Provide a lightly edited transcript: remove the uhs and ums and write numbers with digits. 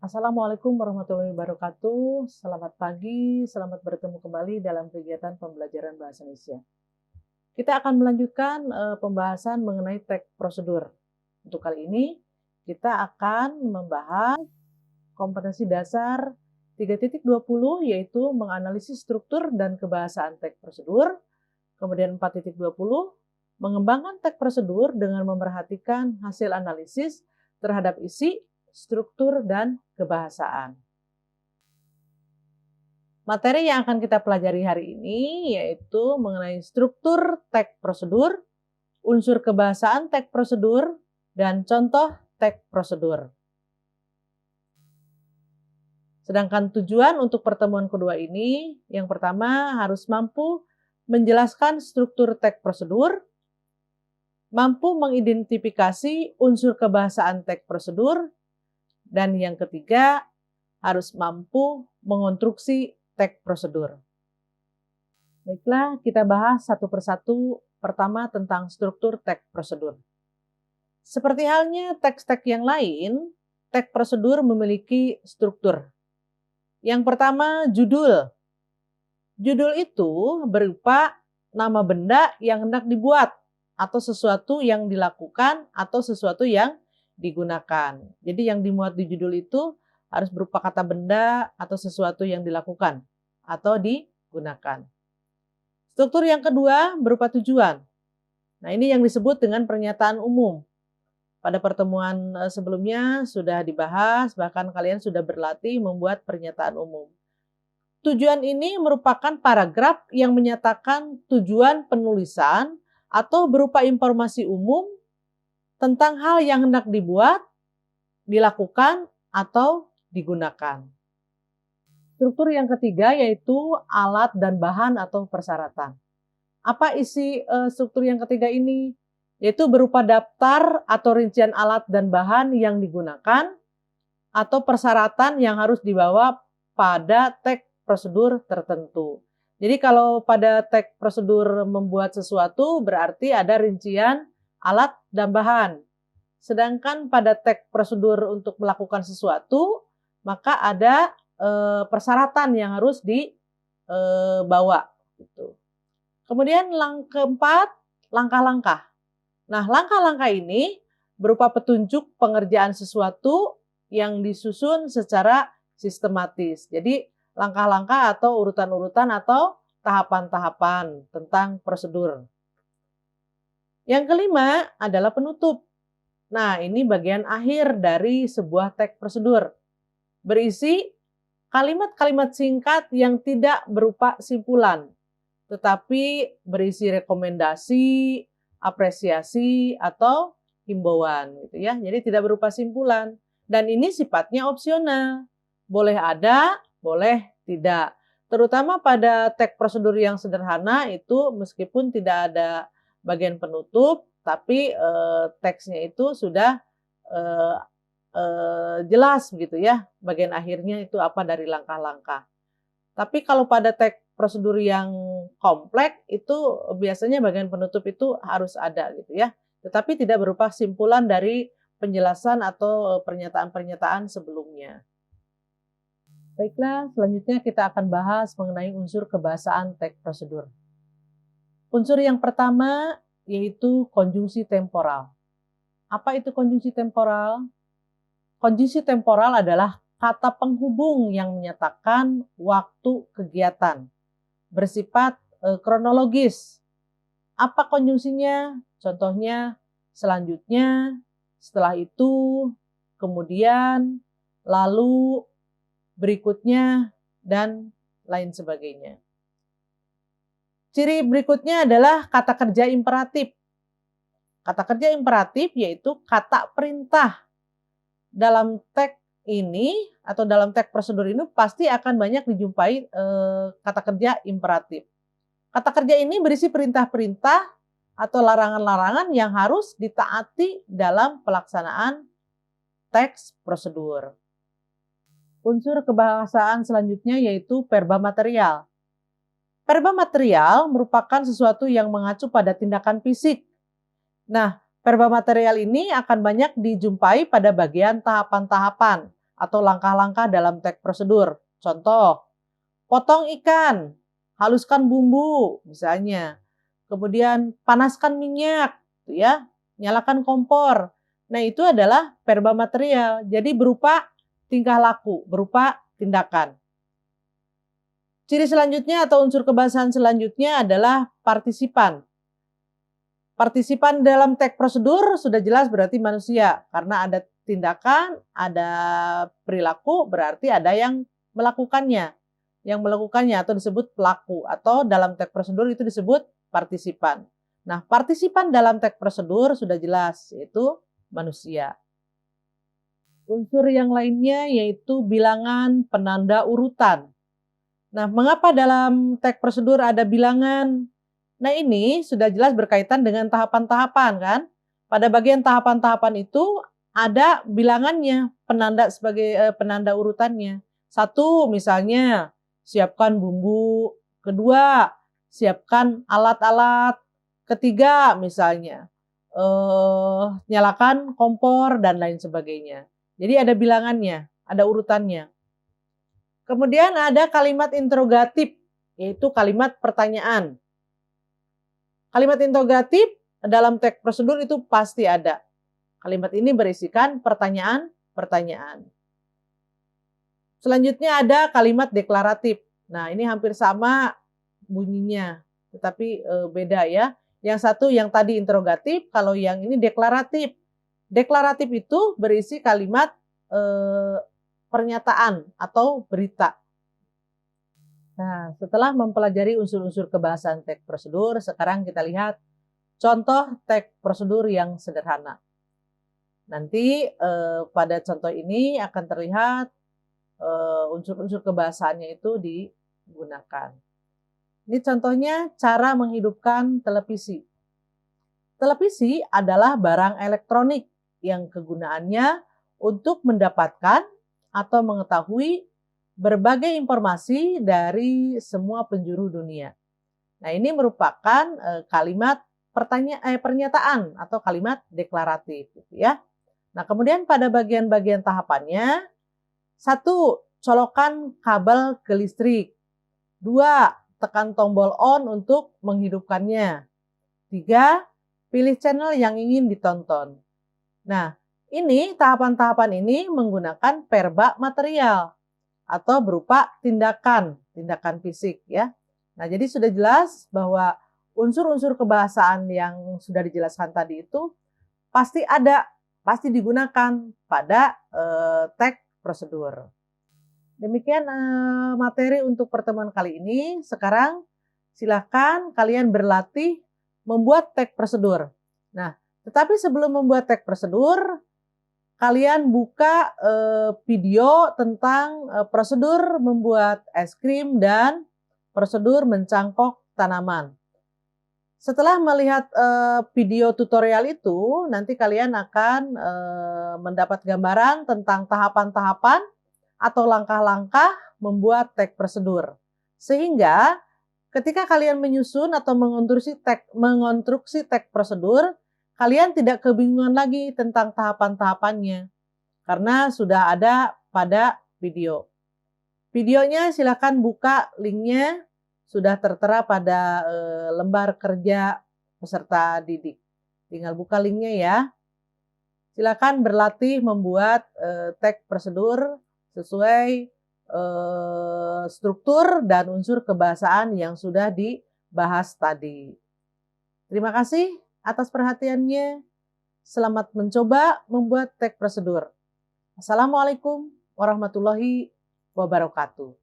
Assalamualaikum warahmatullahi wabarakatuh. Selamat pagi, selamat bertemu kembali dalam kegiatan pembelajaran bahasa Indonesia. Kita akan melanjutkan pembahasan mengenai teks prosedur. Untuk kali ini, kita akan membahas kompetensi dasar 3.20 yaitu menganalisis struktur dan kebahasaan teks prosedur. Kemudian 4.20 mengembangkan teks prosedur dengan memerhatikan hasil analisis terhadap isi, struktur, dan kebahasaan. Materi yang akan kita pelajari hari ini yaitu mengenai struktur teks prosedur, unsur kebahasaan teks prosedur, dan contoh teks prosedur. Sedangkan tujuan untuk pertemuan kedua ini, yang pertama harus mampu menjelaskan struktur teks prosedur, mampu mengidentifikasi unsur kebahasaan teks prosedur, dan yang ketiga harus mampu mengonstruksi teks prosedur. Baiklah, kita bahas satu persatu. Pertama tentang struktur teks prosedur. Seperti halnya teks-teks yang lain, teks prosedur memiliki struktur. Yang pertama, judul. Judul itu berupa nama benda yang hendak dibuat, atau sesuatu yang dilakukan, atau sesuatu yang digunakan. Jadi yang dimuat di judul itu harus berupa kata benda atau sesuatu yang dilakukan atau digunakan. Struktur yang kedua berupa tujuan. Nah, ini yang disebut dengan pernyataan umum. Pada pertemuan sebelumnya sudah dibahas, bahkan kalian sudah berlatih membuat pernyataan umum. Tujuan ini merupakan paragraf yang menyatakan tujuan penulisan atau berupa informasi umum tentang hal yang hendak dibuat, dilakukan, atau digunakan. Struktur yang ketiga yaitu alat dan bahan atau persyaratan. Apa isi struktur yang ketiga ini? Yaitu berupa daftar atau rincian alat dan bahan yang digunakan atau persyaratan yang harus dibawa pada teks prosedur tertentu. Jadi kalau pada teks prosedur membuat sesuatu berarti ada rincian alat dan bahan. Sedangkan pada teks prosedur untuk melakukan sesuatu, maka ada persyaratan yang harus dibawa. Gitu. Kemudian keempat, langkah-langkah. Nah, langkah-langkah ini berupa petunjuk pengerjaan sesuatu yang disusun secara sistematis. Jadi, langkah-langkah atau urutan-urutan atau tahapan-tahapan tentang prosedur. Yang kelima adalah penutup. Nah, ini bagian akhir dari sebuah teks prosedur. Berisi kalimat-kalimat singkat yang tidak berupa simpulan, tetapi berisi rekomendasi, apresiasi, atau himbauan. Gitu ya. Jadi tidak berupa simpulan. Dan ini sifatnya opsional. Boleh ada, boleh tidak. Terutama pada teks prosedur yang sederhana itu meskipun tidak ada bagian penutup, tapi teksnya itu sudah jelas begitu ya, bagian akhirnya itu apa dari langkah-langkah. Tapi kalau pada teks prosedur yang kompleks itu biasanya bagian penutup itu harus ada gitu ya, tetapi tidak berupa simpulan dari penjelasan atau pernyataan-pernyataan sebelumnya. Baiklah, selanjutnya kita akan bahas mengenai unsur kebahasaan teks prosedur. Unsur yang pertama yaitu konjungsi temporal. Apa itu konjungsi temporal? Konjungsi temporal adalah kata penghubung yang menyatakan waktu kegiatan, bersifat kronologis. Apa konjungsinya? Contohnya, selanjutnya, setelah itu, kemudian, lalu, berikutnya, dan lain sebagainya. Ciri berikutnya adalah kata kerja imperatif. Kata kerja imperatif yaitu kata perintah. Dalam teks ini atau dalam teks prosedur ini pasti akan banyak dijumpai kata kerja imperatif. Kata kerja ini berisi perintah-perintah atau larangan-larangan yang harus ditaati dalam pelaksanaan teks prosedur. Unsur kebahasaan selanjutnya yaitu verba material. Verba material merupakan sesuatu yang mengacu pada tindakan fisik. Nah, verba material ini akan banyak dijumpai pada bagian tahapan-tahapan atau langkah-langkah dalam teks prosedur. Contoh, potong ikan, haluskan bumbu misalnya. Kemudian panaskan minyak, gitu ya. Nyalakan kompor. Nah, itu adalah verba material. Jadi berupa tingkah laku, berupa tindakan. Ciri selanjutnya atau unsur kebahasaan selanjutnya adalah partisipan. Partisipan dalam teks prosedur sudah jelas berarti manusia, karena ada tindakan, ada perilaku, berarti ada yang melakukannya. Yang melakukannya atau disebut pelaku, atau dalam teks prosedur itu disebut partisipan. Nah, partisipan dalam teks prosedur sudah jelas, yaitu manusia. Unsur yang lainnya yaitu bilangan penanda urutan. Nah, mengapa dalam teks prosedur ada bilangan? Nah, ini sudah jelas berkaitan dengan tahapan-tahapan kan? Pada bagian tahapan-tahapan itu ada bilangannya, penanda sebagai penanda urutannya. 1 misalnya, siapkan bumbu. 2, siapkan alat-alat. 3 misalnya, nyalakan kompor dan lain sebagainya. Jadi ada bilangannya, ada urutannya. Kemudian ada kalimat interrogatif, yaitu kalimat pertanyaan. Kalimat interrogatif dalam teks prosedur itu pasti ada. Kalimat ini berisikan pertanyaan-pertanyaan. Selanjutnya ada kalimat deklaratif. Nah, ini hampir sama bunyinya, tetapi beda ya. Yang satu yang tadi interrogatif, kalau yang ini deklaratif. Deklaratif itu berisi kalimat pernyataan atau berita. Nah, setelah mempelajari unsur-unsur kebahasaan teks prosedur, sekarang kita lihat contoh teks prosedur yang sederhana. Nanti pada contoh ini akan terlihat unsur-unsur kebahasaannya itu digunakan. Ini contohnya cara menghidupkan televisi. Televisi adalah barang elektronik yang kegunaannya untuk mendapatkan atau mengetahui berbagai informasi dari semua penjuru dunia. Nah, ini merupakan kalimat pernyataan atau kalimat deklaratif, gitu ya. Nah, kemudian pada bagian-bagian tahapannya, 1, colokan kabel ke listrik. 2, tekan tombol on untuk menghidupkannya. 3, pilih channel yang ingin ditonton. Nah, ini tahapan-tahapan ini menggunakan verba material atau berupa tindakan fisik ya. Nah, jadi sudah jelas bahwa unsur-unsur kebahasaan yang sudah dijelaskan tadi itu pasti digunakan pada teks prosedur. Demikian materi untuk pertemuan kali ini. Sekarang silakan kalian berlatih membuat teks prosedur. Nah, tetapi sebelum membuat teks prosedur, kalian buka video tentang prosedur membuat es krim dan prosedur mencangkok tanaman. Setelah melihat video tutorial itu, nanti kalian akan mendapat gambaran tentang tahapan-tahapan atau langkah-langkah membuat teks prosedur. Sehingga ketika kalian menyusun atau mengonstruksi teks prosedur, kalian tidak kebingungan lagi tentang tahapan-tahapannya karena sudah ada pada video. Videonya silakan buka linknya, sudah tertera pada lembar kerja peserta didik. Tinggal buka linknya ya. Silakan berlatih membuat teks prosedur sesuai struktur dan unsur kebahasaan yang sudah dibahas tadi. Terima kasih atas perhatiannya. Selamat mencoba membuat teks prosedur. Assalamualaikum warahmatullahi wabarakatuh.